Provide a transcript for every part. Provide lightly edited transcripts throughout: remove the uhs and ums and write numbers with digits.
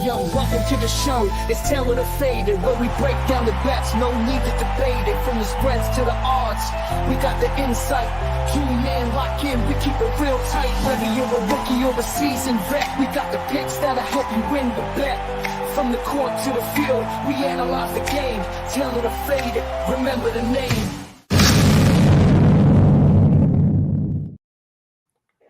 young, welcome to the show. It's Taylor the Faded, where we break down the bets, no need to debate it. From the spreads to the odds, we got the insight. Tune in, lock in, we keep it real tight. Whether you're a rookie or a seasoned vet, we got the picks that'll help you win the bet. From the court to the field, we analyze the game. Taylor the Faded, remember the name.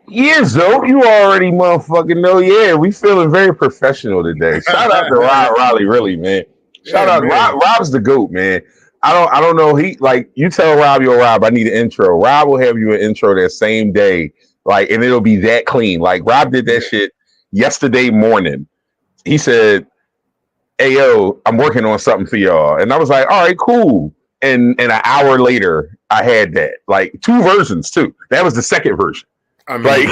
Yeah, Zoe, you already motherfucking know. Yeah, we feeling very professional today. Shout out to Rob Raleigh, really, man. Shout out, man. Rob's the GOAT, man. I don't know. He like you tell Rob, yo, Rob, I need an intro. Rob will have you an intro that same day, like, and it'll be that clean. Like Rob did that shit yesterday morning. He said, "Hey, yo, I'm working on something for y'all," and I was like, "All right, cool." And an hour later, I had that, like 2 versions too. That was the second version. I mean,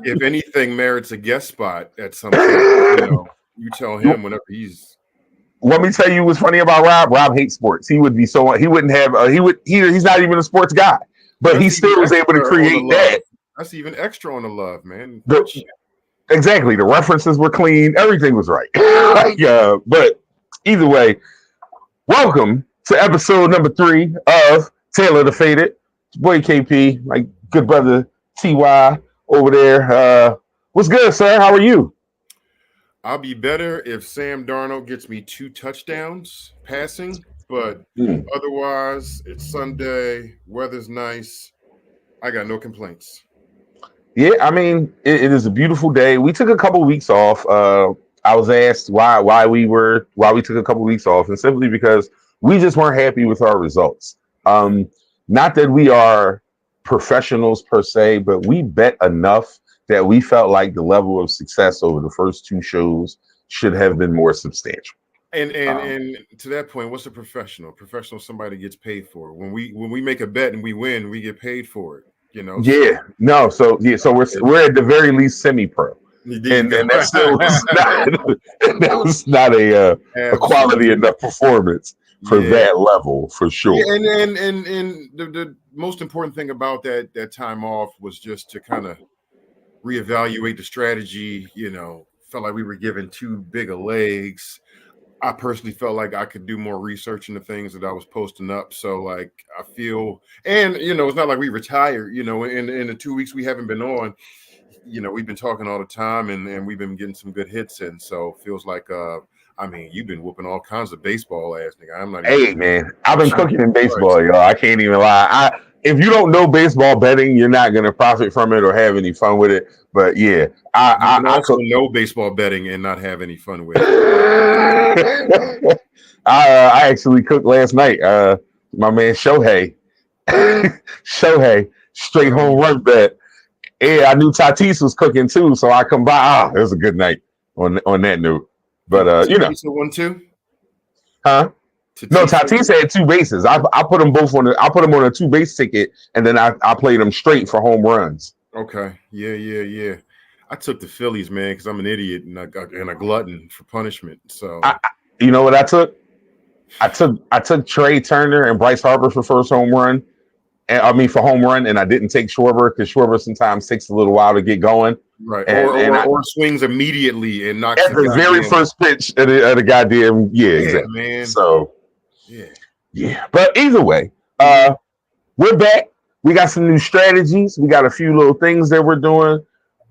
if anything merits a guest spot at some point, you tell him whenever he's. Let me tell you what's funny about Rob. Rob hates sports. He would be so he wouldn't have he's not even a sports guy, but That's he still was able to create that. That's even extra on the love, man. Exactly. The references were clean. Everything was right. But either way, welcome to episode number 3 of Taylor the Faded. Boy KP, my good brother TY over there. What's good, sir? How are you? I'll be better if Sam Darnold gets me 2 touchdowns passing, but otherwise, it's Sunday, weather's nice. I got no complaints. Yeah, I mean, it is a beautiful day. We took a couple weeks off. I was asked why we took a couple weeks off, and simply because we just weren't happy with our results. Not that we are professionals per se, but we bet enough that we felt like the level of success over the first 2 shows should have been more substantial. And to that point, what's a professional? Professional, somebody gets paid for it. When we make a bet and we win, we get paid for it. Yeah. No. So we're at the very least semi-pro, and that's still that was not a quality enough performance for that level, for sure. Yeah, and the most important thing about that time off was just to kind of reevaluate the strategy. Felt like we were given too big of legs. I personally felt like I could do more research into things that I was posting up. So like I feel, and it's not like we retired. In the 2 weeks we haven't been on, we've been talking all the time, and we've been getting some good hits in. So feels like you've been whooping all kinds of baseball ass, nigga. I'm not. Hey, man, I've been cooking in baseball, y'all. I can't even lie. If you don't know baseball betting, you're not going to profit from it or have any fun with it. But yeah, I also know baseball betting and not have any fun with it. I actually cooked last night. My man Shohei, straight home run bet. Yeah, I knew Tatis was cooking too, so I come by. It was a good night on that note. But Tatis 1-2? Huh? No, Tatis had 2 bases. I put them both on. I put them on a 2 base ticket, and then I played them straight for home runs. Okay, yeah. I took the Phillies, man, because I'm an idiot and a glutton for punishment. So you know what I took? I took Trey Turner and Bryce Harper for first home run, for home run, and I didn't take Schwarber because Schwarber sometimes takes a little while to get going. Right, or swings immediately and knocks at the very first pitch at a goddamn exactly. Man. So yeah. But either way, we're back. We got some new strategies. We got a few little things that we're doing.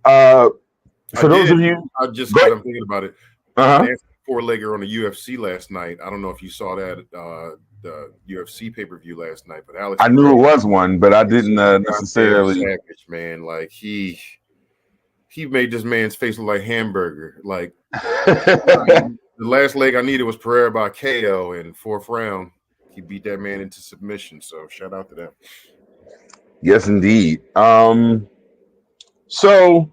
For those of you, I'm thinking about it. I 4-legger on the UFC last night. I don't know if you saw that the UFC pay-per-view last night, but Alex, I knew it was one, but I didn't necessarily. Package, man, like he made this man's face look like hamburger. Like the last leg I needed was Pereira by KO in 4th round. He beat that man into submission. So shout out to them. Yes, indeed. So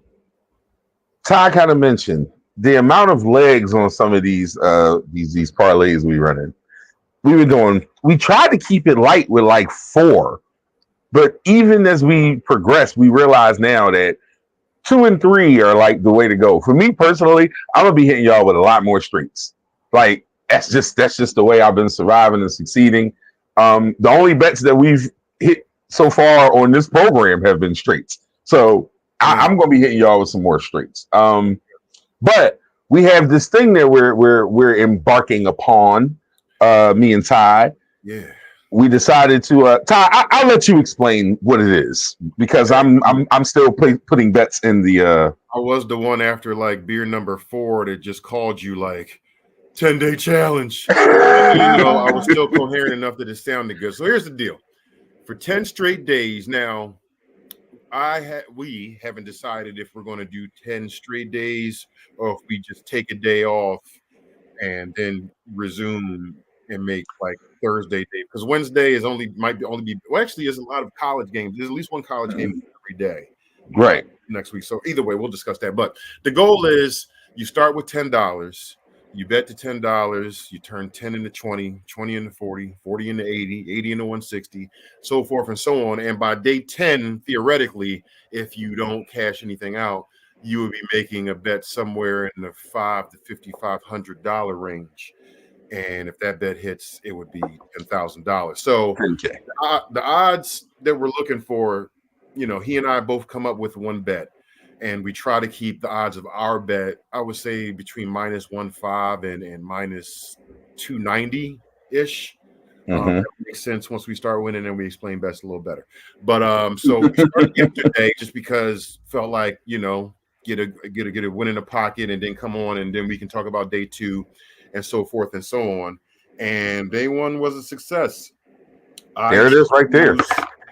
Ty kind of mentioned the amount of legs on some of these parlays we run in. We tried to keep it light with like 4, but even as we progress, we realize now that 2 and 3 are like the way to go. For me personally, I'm gonna be hitting y'all with a lot more streaks. Like that's just the way I've been surviving and succeeding. The only bets that we've hit so far on this program have been straights. So I'm gonna be hitting y'all with some more straights. But we have this thing that we're embarking upon. Me and Ty. Yeah. We decided to Ty. I'll let you explain what it is because I'm still putting bets in the. I was the one after like beer number 4 that just called you like 10-day challenge. I was still coherent enough that it sounded good. So here's the deal: for 10 straight days now, we haven't decided if we're going to do 10 straight days or if we just take a day off and then resume and make like Thursday day, because Wednesday might only be well, actually there's a lot of college games. There's at least one college game every day right next week. So either way, we'll discuss that. But the goal is you start with $10, you bet the $10, you turn 10 into 20, 20 into 40, 40 into 80, 80 into 160, so forth and so on. And by day 10, theoretically, if you don't cash anything out, you would be making a bet somewhere in the $500 to $5,500 range. And if that bet hits, it would be $10,000. So okay. The odds that we're looking for, he and I both come up with one bet, and we try to keep the odds of our bet, I would say, between -1.5 and -290 ish. That makes sense once we start winning and we explain bets a little better. But so we started yesterday just because felt like get a win in the pocket and then come on and then we can talk about day 2. And so forth and so on. And day 1 was a success. There it is right there.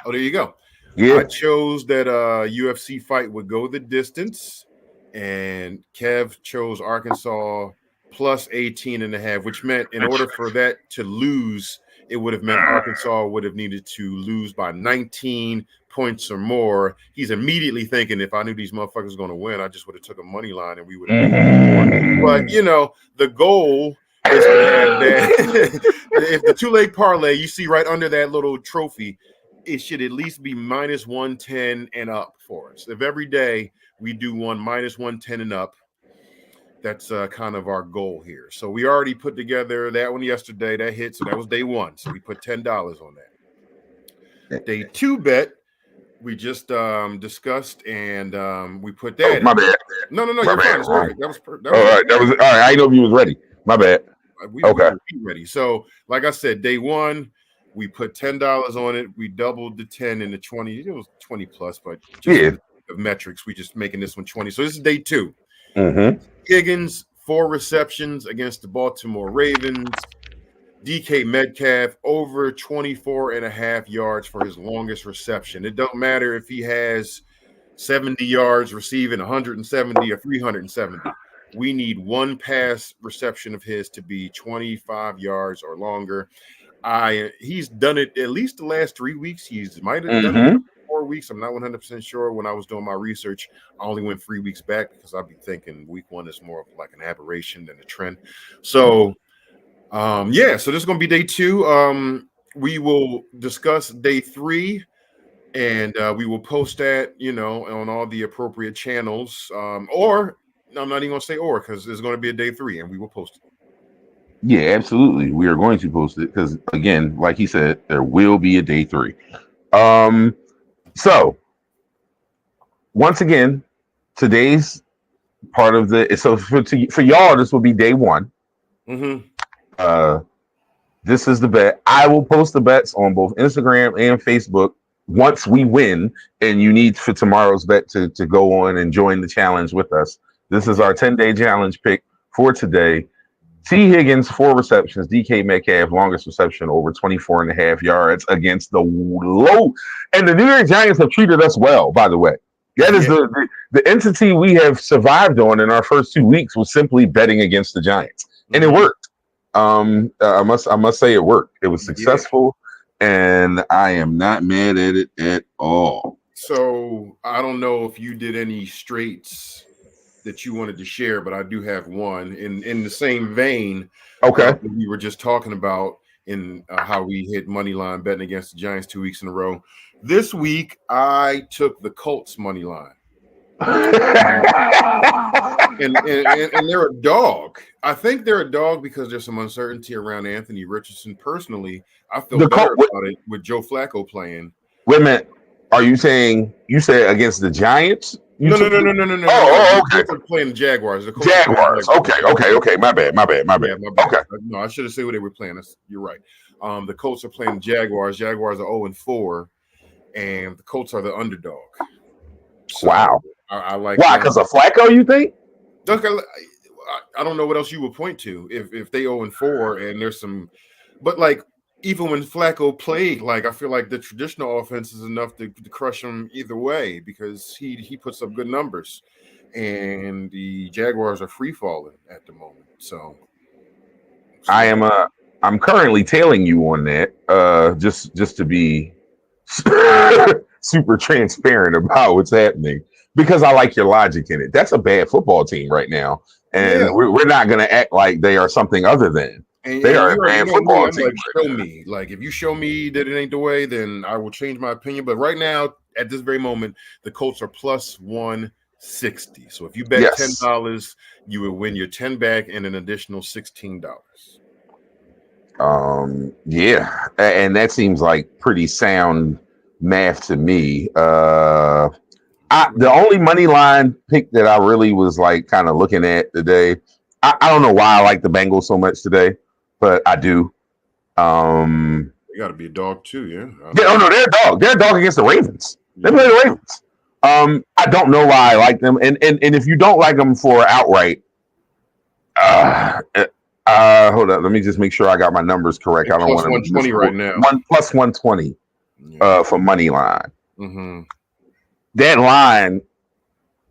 Oh, there you go. Yeah. I chose that UFC fight would go the distance. And Kev chose Arkansas plus 18.5, which meant in order for that to lose, it would have meant Arkansas would have needed to lose by 19 points or more. He's immediately thinking, if I knew these motherfuckers were going to win, I just would have took a money line and we would have made more. But the goal is to have that. If the 2-leg parlay you see right under that little trophy, it should at least be -110 and up for us. If every day we do one -110 and up, that's kind of our goal here. So we already put together that one yesterday. That hit. So that was day 1. So we put $10 on that. Day 2 bet, we just discussed, and we put that. My bad. No, you're fine. It's perfect. That was perfect. All right. That was all right. I didn't know if you was ready. My bad. We okay. We ready. So, like I said, day 1, we put $10 on it. We doubled the 10 and the 20. It was 20 plus, but just of metrics, we just making this one 20. So this is day 2. Higgins, 4 receptions against the Baltimore Ravens. DK Metcalf over 24.5 yards for his longest reception. It don't matter if he has 70 yards receiving, 170 or 370. We need one pass reception of his to be 25 yards or longer. He's done it at least the last 3 weeks. He's might have done it 4 weeks. I'm not 100% sure. When I was doing my research, I only went 3 weeks back because I'd be thinking week 1 is more of like an aberration than a trend. So so this is going to be day 2. We will discuss day 3, and we will post that, on all the appropriate channels. Or I'm not even going to say or, because there's going to be a day 3, and we will post it. Yeah, absolutely. We are going to post it because, again, like he said, there will be a day 3. So once again, today's part of for y'all, this will be day 1. This is the bet. I will post the bets on both Instagram and Facebook once we win, and you need for tomorrow's bet to go on and join the challenge with us. This is our 10-day challenge pick for today. T. Higgins, 4 receptions. DK Metcalf, longest reception, over 24.5 yards against the low. And the New York Giants have treated us well, by the way. That is the entity we have survived on in our first 2 weeks was simply betting against the Giants. And it worked. I must say it worked. It was successful, and I am not mad at it at all. So I don't know if you did any straights that you wanted to share, but I do have one in the same vein. Okay. We were just talking about in how we hit money line betting against the Giants 2 weeks in a row. This week, I took the Colts money line. and they're a dog. I think they're a dog because there's some uncertainty around Anthony Richardson. Personally, I feel better about it with Joe Flacco playing. Wait a minute. Are you saying you said against the Giants No. Oh, The okay. Colts are playing the Jaguars. Jaguars. Okay. My bad. Yeah, my bad. Okay. No, I should have said who they were playing. You're right. The Colts are playing the Jaguars. Jaguars are 0-4, and the Colts are the underdog. So Wow. I like. Why? Because of Flacco, you think? I don't know what else you would point to if they 0-4 and there's some, but like even when Flacco played, like I feel like the traditional offense is enough to crush him either way because he puts up good numbers, and the Jaguars are free falling at the moment. So I'm currently tailing you on that. Just to be super transparent about what's happening because I like your logic in it. That's a bad football team right now. And we're not going to act like they are something other than. They are a bad football team. Like, show me. Like, if you show me that it ain't the way, then I will change my opinion. But right now, at this very moment, the Colts are plus 160. So if you bet $10, you will win your 10 back and an additional $16. Yeah. And that seems like pretty sound math to me. The only money line pick that I really was like kind of looking at today, I don't know why I like the Bengals so much today, but I do. They got to be a dog too, yeah. No, they're a dog. They're a dog against the Ravens. They play the Ravens. I don't know why I like them, and if you don't like them for outright, hold up, let me just make sure I got my numbers correct. I don't want to 120 right now. Plus 120 for money line. Mm-hmm. That line,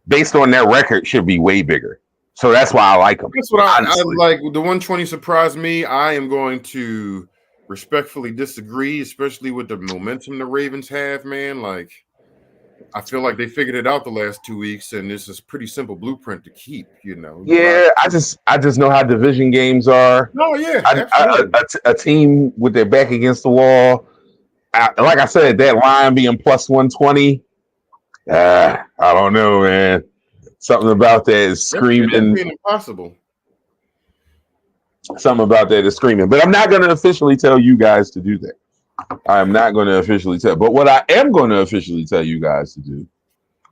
based on their record, should be way bigger. So that's why I like them. That's what I like. The 120 surprised me. I am going to respectfully disagree, especially with the momentum the Ravens have, man. Like, I feel like they figured it out the last 2 weeks, and this is pretty simple blueprint to keep, you know. Yeah, I just know how division games are. Oh, yeah. A team with their back against the wall. Like I said, that line being plus 120. I don't know, man. Something about that is screaming. That's impossible. Something about that is screaming. But I'm not going to officially tell you guys to do that. I'm not going to officially tell. But what I am going to officially tell you guys to do,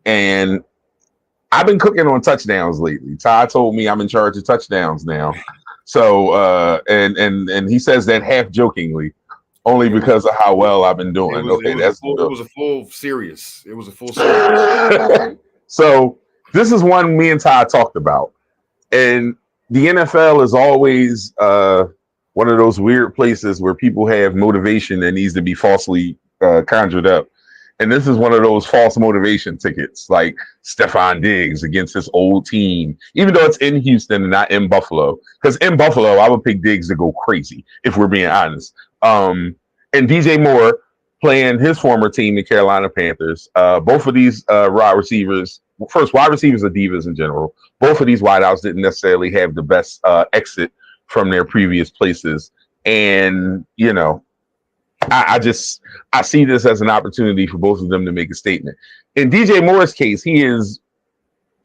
and I've been cooking on touchdowns lately. Ty told me I'm in charge of touchdowns now. So, and he says that half jokingly. Only because of how well I've been doing. It was a full series. So this is one me and Ty talked about. And the NFL is always one of those weird places where people have motivation that needs to be falsely conjured up. And this is one of those false motivation tickets, like Stephon Diggs against this old team, even though it's in Houston and not in Buffalo. Because in Buffalo, I would pick Diggs to go crazy, if we're being honest. And DJ Moore playing his former team, the Carolina Panthers. Both of these wide receivers, first, wide receivers are divas in general. Both of these wideouts didn't necessarily have the best exit from their previous places. And, you know, I see this as an opportunity for both of them to make a statement. In DJ Moore's case,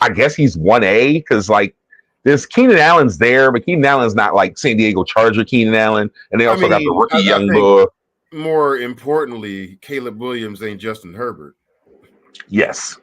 I guess he's 1A because, like, there's Keenan Allen's there, but Keenan Allen's not like San Diego Charger Keenan Allen. And they also got the rookie young boy. More importantly, Caleb Williams ain't Justin Herbert. Yes.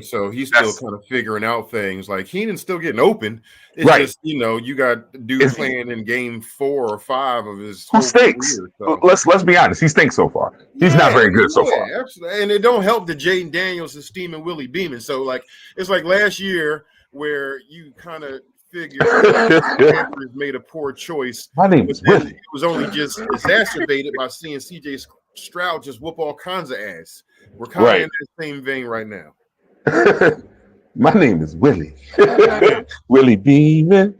So he's still kind of figuring out things. Like Keenan's still getting open. It's just, you know, you got dude playing in game 4 or 5 of his who stinks. Career, so. Let's be honest. He stinks so far. He's not very good so far. Absolutely. And it don't help that Jaden Daniels is steaming Willie Beeman. So like it's like last year where you kind of figure Panthers made a poor choice. My name is Willie. It was only just exacerbated by seeing CJ Stroud just whoop all kinds of ass. We're kind of in that same vein right now. My name is Willie. Willie Beeman.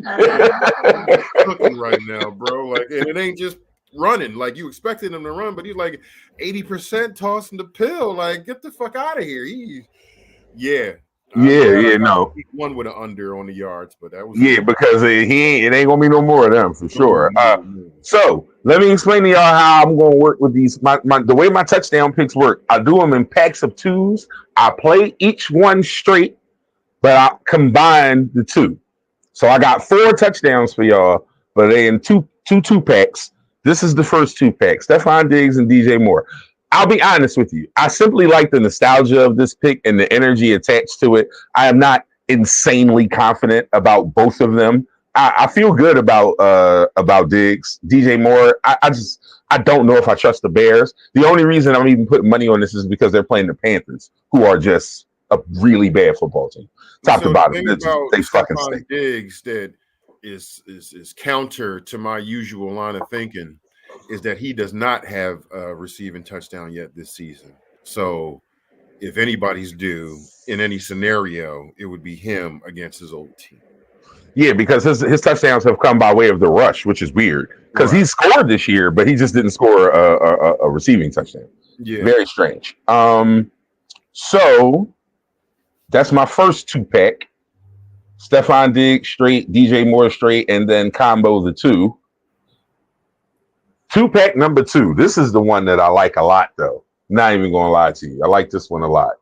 Cooking right now, bro. Like, and it ain't just running. Like you expected him to run, but he's like 80% tossing the pill. Like, get the fuck out of here. No. One with an under on the yards, but that was because it ain't gonna be no more of them for sure. So let me explain to y'all how I'm gonna work with these. The way my touchdown picks work, I do them in packs of 2s. I play each one straight, but I combine the 2. So I got 4 touchdowns for y'all, but they in two packs. This is the first 2 packs. Stephon Diggs and DJ Moore. I'll be honest with you. I simply like the nostalgia of this pick and the energy attached to it. I am not insanely confident about both of them. I feel good about Diggs, DJ Moore. I don't know if I trust the Bears. The only reason I'm even putting money on this is because they're playing the Panthers, who are just a really bad football team, top to bottom. They fucking stink. Diggs that is counter to my usual line of thinking is that he does not have a receiving touchdown yet this season. So if anybody's due in any scenario, it would be him against his old team. Yeah, because his touchdowns have come by way of the rush, which is weird. Because he scored this year, but he just didn't score a receiving touchdown. Yeah, very strange. So that's my first 2-pack. Stefon Diggs straight, DJ Moore straight, and then combo the two. 2-pack number 2. This is the one that I like a lot, though. Not even gonna lie to you, I like this one a lot.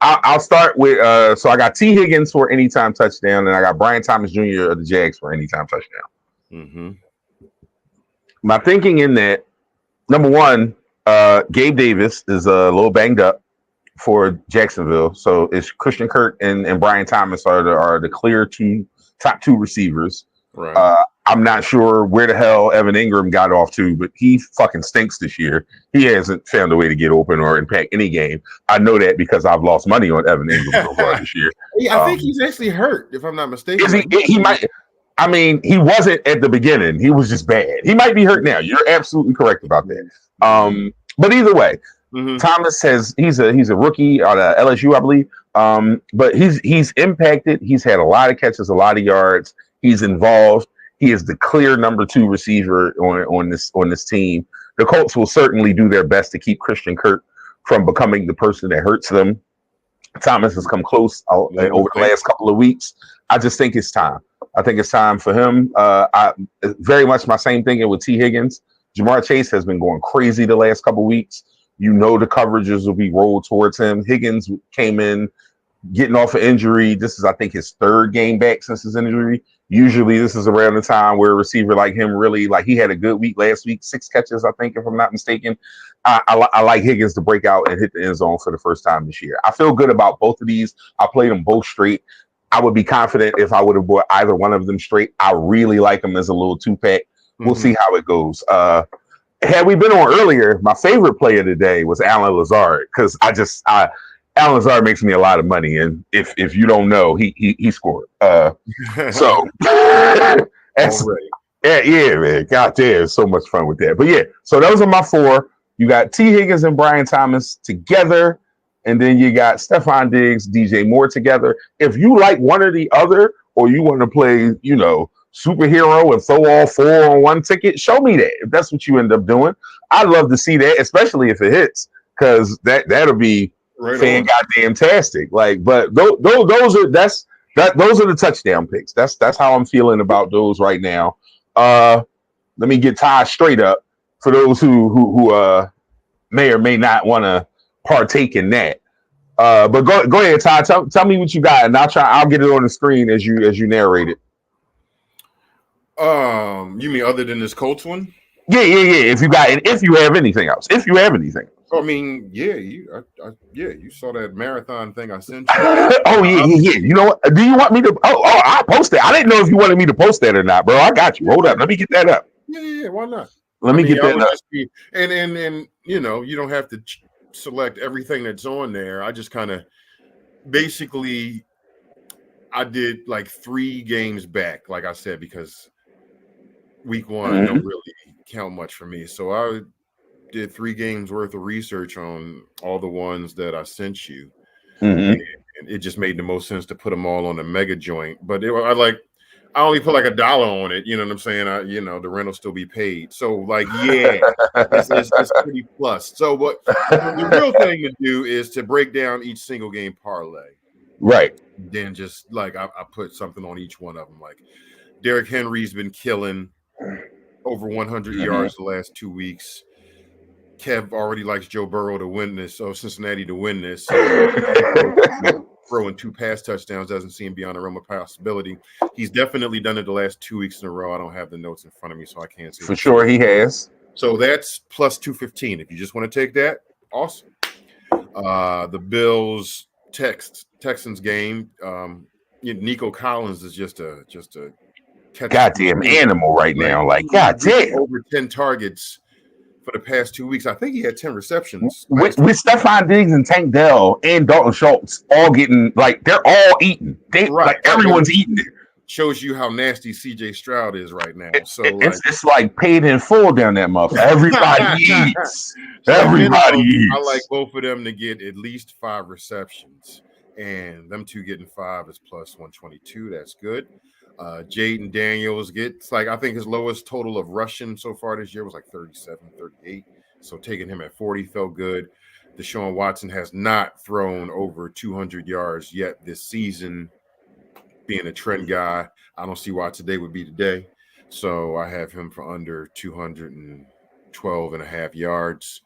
I'll start with so I got T. Higgins for anytime touchdown, and I got Brian Thomas Jr. of the Jags for anytime touchdown. Mm-hmm. My thinking in that, number one, Gabe Davis is a little banged up for Jacksonville, so it's Christian Kirk and Brian Thomas are the clear top two receivers. Right. I'm not sure where the hell Evan Ingram got off to, but he fucking stinks this year. He hasn't found a way to get open or impact any game. I know that because I've lost money on Evan Ingram so far this year. I think he's actually hurt, if I'm not mistaken. He might. I mean, he wasn't at the beginning. He was just bad. He might be hurt now. You're absolutely correct about that. But either way, Thomas he's a rookie out of LSU, I believe. But he's impacted. He's had a lot of catches, a lot of yards. He's involved. He is the clear number 2 receiver on this team. The Colts will certainly do their best to keep Christian Kirk from becoming the person that hurts them. Thomas has come close over the last couple of weeks. I just think it's time. I think it's time for him. I very much my same thinking with T. Higgins. Jamar Chase has been going crazy the last couple of weeks. You know the coverages will be rolled towards him. Higgins came in getting off an injury. This is, I think, his 3rd game back since his injury. Usually this is around the time where a receiver like him really, like, he had a good week last week, 6 catches, I think, if I'm not mistaken. I like Higgins to break out and hit the end zone for the first time this year. I feel good about both of these. I played them both straight. I would be confident if I would have bought either one of them straight. I really like them as a little 2-pack. We'll see how it goes. Had we been on earlier, my favorite player today was Allen Lazard, because Allen Lazard makes me a lot of money, and if you don't know, he scored. So yeah, man. God damn, so much fun with that. But yeah, so those are my 4. You got T. Higgins and Brian Thomas together, and then you got Stefon Diggs, DJ Moore together. If you like one or the other, or you want to play, superhero and throw all 4 on one ticket, show me that. If that's what you end up doing, I'd love to see that, especially if it hits, because that'll be fan goddamn tastic. Like, but those are those are the touchdown picks. That's how I'm feeling about those right now. Let me get Ty straight up for those who may or may not want to partake in that. But go ahead, Ty. Tell me what you got, and I'll get it on the screen as you narrate it. You mean other than this Colts one? Yeah. If you have anything else. I mean, yeah, you saw that marathon thing I sent you. Oh yeah. You know what? Do you want me to? Oh, I'll post that. I didn't know if you wanted me to post that or not, bro. I got you. Hold up. Let me get that up. Yeah. Why not? Let me get that up. And you don't have to select everything that's on there. I just kind of basically I did like 3 games back, like I said, because week 1 don't really count much for me. So I did 3 games worth of research on all the ones that I sent you. And it just made the most sense to put them all on the mega joint. But I only put like $1 on it. You know what I'm saying? The rent will still be paid. So like, yeah, it's pretty plus. So what the real thing to do is to break down each single game parlay. Right. Then just like I put something on each one of them. Like Derrick Henry's been killing over 100 yards the last 2 weeks. Kev already likes Joe Burrow to win this, so Cincinnati to win this. Throwing 2 pass touchdowns doesn't seem beyond the realm of possibility. He's definitely done it the last 2 weeks in a row. I don't have the notes in front of me, so I can't see. For sure, he has. So that's plus 215. If you just want to take that, awesome. The Bills Texans game. Nico Collins is just a goddamn animal right now. Like, goddamn. Over 10 targets for the past 2 weeks. I think he had 10 receptions. With Stephon Diggs and Tank Dell and Dalton Schultz all getting, like, they're all eating. Like, everyone's eating it. Shows you how nasty CJ Stroud is right now. So it's like paid in full down that motherfucker. Everybody eats. Everybody eats. I like both of them to get at least 5 receptions. And them two getting 5 is plus 122. That's good. Jaden Daniels gets, like, I think his lowest total of rushing so far this year was like 37, 38. So taking him at 40 felt good. Deshaun Watson has not thrown over 200 yards yet this season. Being a trend guy, I don't see why today would be today. So I have him for under 212 and a half yards.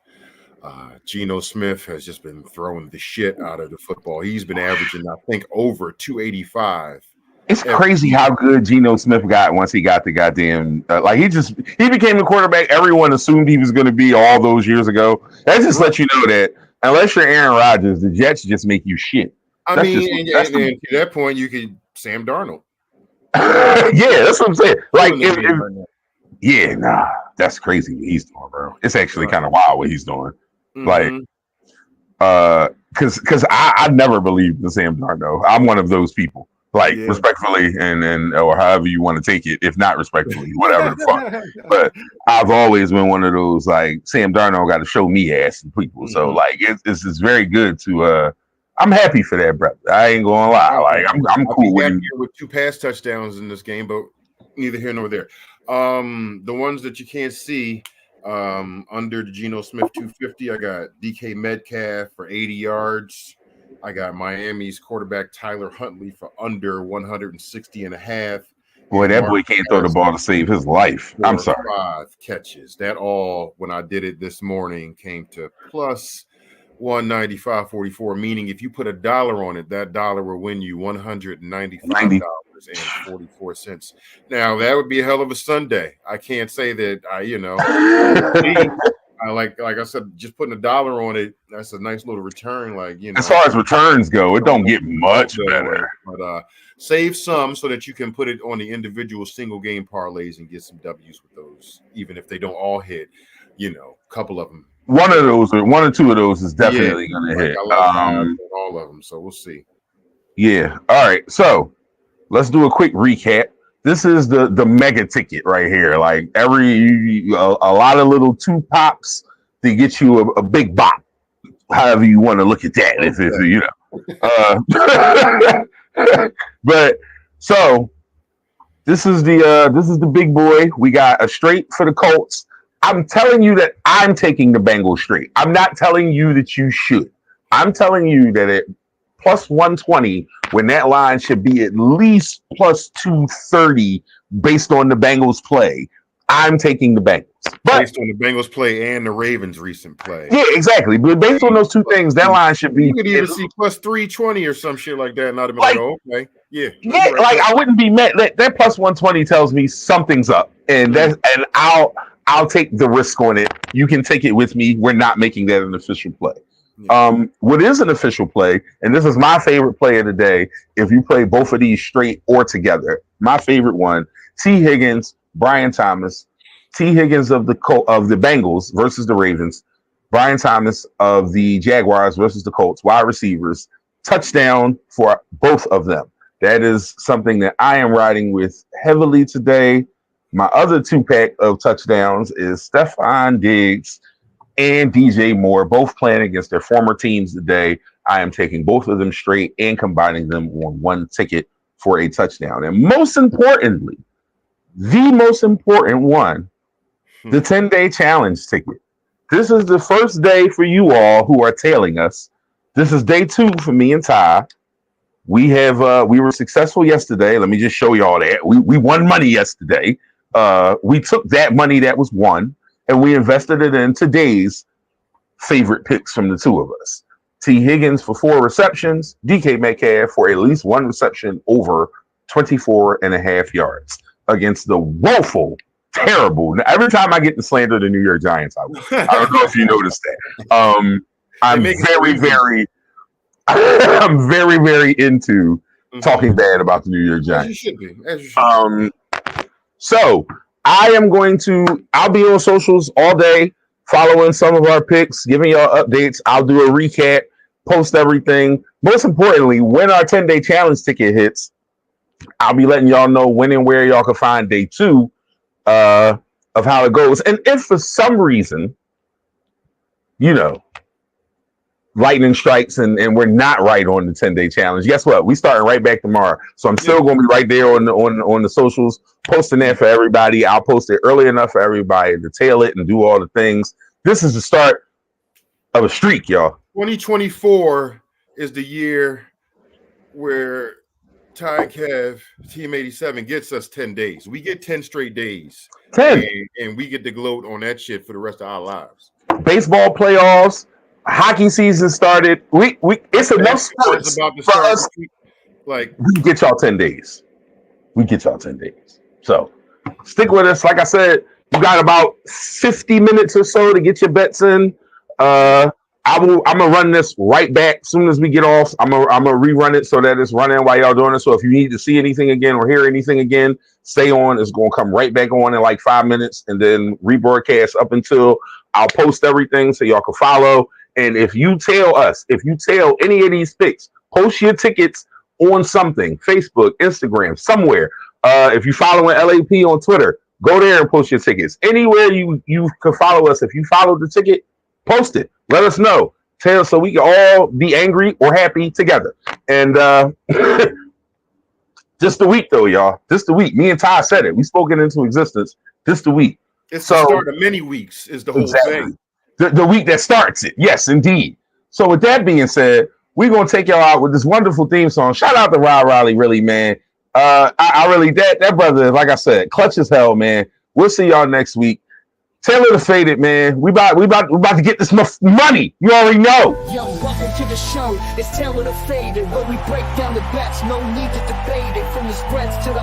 Geno Smith has just been throwing the shit out of the football. He's been averaging, I think, over 285. It's crazy how good Geno Smith got once he got the goddamn he became the quarterback everyone assumed he was going to be all those years ago. That just lets you know that unless you're Aaron Rodgers, the Jets just make you shit. I mean, and to that point, you could Sam Darnold. Yeah, that's what I'm saying. Like, that's crazy what he's doing, bro. It's actually kind of wild what he's doing. Mm-hmm. Like, because I never believed in Sam Darnold. I'm one of those people. Like, respectfully, and or however you want to take it, if not respectfully, whatever the fuck. But I've always been one of those, like, Sam Darnold got to show me ass to people. Mm-hmm. So, like, it's very good to I'm happy for that, brother. I ain't gonna lie. Like, I'm cool with him. With 2 pass touchdowns in this game, but neither here nor there. The ones that you can't see under the Geno Smith 250, I got DK Metcalf for 80 yards. I got Miami's quarterback Tyler Huntley for under 160 and a half. Boy, that boy can't throw the ball to save his life. I'm sorry. 5 catches. That all, when I did it this morning, came to plus 195.44, meaning if you put $1 on it, that dollar will win you $195.44. Now that would be a hell of a Sunday. I can't say that I like I said, just putting $1 on it, that's a nice little return. Like, as far as returns go, it don't get much better. But save some so that you can put it on the individual single game parlays and get some W's with those, even if they don't all hit. A couple of them. One or two of those is definitely going to hit. All of them, so we'll see. Yeah. All right. So let's do a quick recap. This is the mega ticket right here. Like a lot of little 2 pops to get you a big bop. However you want to look at that, But so this is the big boy. We got a straight for the Colts. I'm telling you that I'm taking the Bengals straight. I'm not telling you that you should. I'm telling you that at plus 120, when that line should be at least plus 230 based on the Bengals play, I'm taking the Bengals. But, based on the Bengals play and the Ravens' recent play. Yeah, exactly. But based on those 2 things, that line should be. You could even see plus 320 or some shit like that. Not even okay. Yeah. Yeah, right. I wouldn't be mad. That plus 120 tells me something's up. And I'll take the risk on it. You can take it with me. We're not making that an official play. What is an official play, and this is my favorite play of the day, if you play both of these straight or together, my favorite one, T. Higgins, Brian Thomas, T. Higgins of the Bengals versus the Ravens, Brian Thomas of the Jaguars versus the Colts, wide receivers, touchdown for both of them. That is something that I am riding with heavily today. My other 2-pack of touchdowns is Stephon Diggs and DJ Moore, both playing against their former teams today. I am taking both of them straight and combining them on 1 ticket for a touchdown. And most importantly, the most important one, the 10-day challenge ticket. This is the first day for you all who are tailing us. This is day 2 for me and Ty. We were successful yesterday. Let me just show you all that. We won money yesterday. We took that money that was won and we invested it in today's favorite picks from the 2 of us. T. Higgins for 4 receptions, DK Metcalf for at least 1 reception over 24 and a half yards against the woeful terrible. Now, every time I get to slander the New York Giants, I don't know if you noticed that. I'm very, very into talking bad about the New York Giants. As you should be. As you should be. So I'll be on socials all day, following some of our picks, giving y'all updates. I'll do a recap, post everything. Most importantly, when our 10-day challenge ticket hits, I'll be letting y'all know when and where y'all can find day 2 of how it goes. And if for some reason, lightning strikes and we're not right on the 10-day challenge, guess what? We starting right back tomorrow. So I'm still going to be right there on the socials, posting that for everybody. I'll post it early enough for everybody to tail it and do all the things. This is the start of a streak, y'all. 2024 is the year where Ty Kev, Team 87, gets us 10 days. We get 10 straight days. 10. And we get to gloat on that shit for the rest of our lives. Baseball playoffs, hockey season started. It's enough sports for us. Like, we can get y'all 10 days. So stick with us. Like I said, you got about 50 minutes or so to get your bets in. I'm gonna run this right back as soon as we get off. I'm gonna rerun it so that it's running while y'all doing it. So if you need to see anything again or hear anything again, stay on. It's gonna come right back on in like 5 minutes and then rebroadcast up until I'll post everything so y'all can follow. And if you tell any of these picks, post your tickets on something, Facebook, Instagram, somewhere. If you're following LAP on Twitter, go there and post your tickets. Anywhere you can follow us. If you follow the ticket, post it. Let us know. Tell so we can all be angry or happy together. And just the week though, y'all. Just the week. Me and Ty said it. We spoke it into existence. Just the week. It's the start of many weeks is the whole thing. The week that starts it. Yes, indeed. So with that being said, we're gonna take y'all out with this wonderful theme song. Shout out to Rod Riley, really, man. I really that brother, like I said, clutch as hell, man. We'll see y'all next week. Taylor the Faded, man. We about to get this money. You already know. Yo, welcome to the show. It's Taylor the Faded, where we break down the bets. No need to debate it. From the spreads to the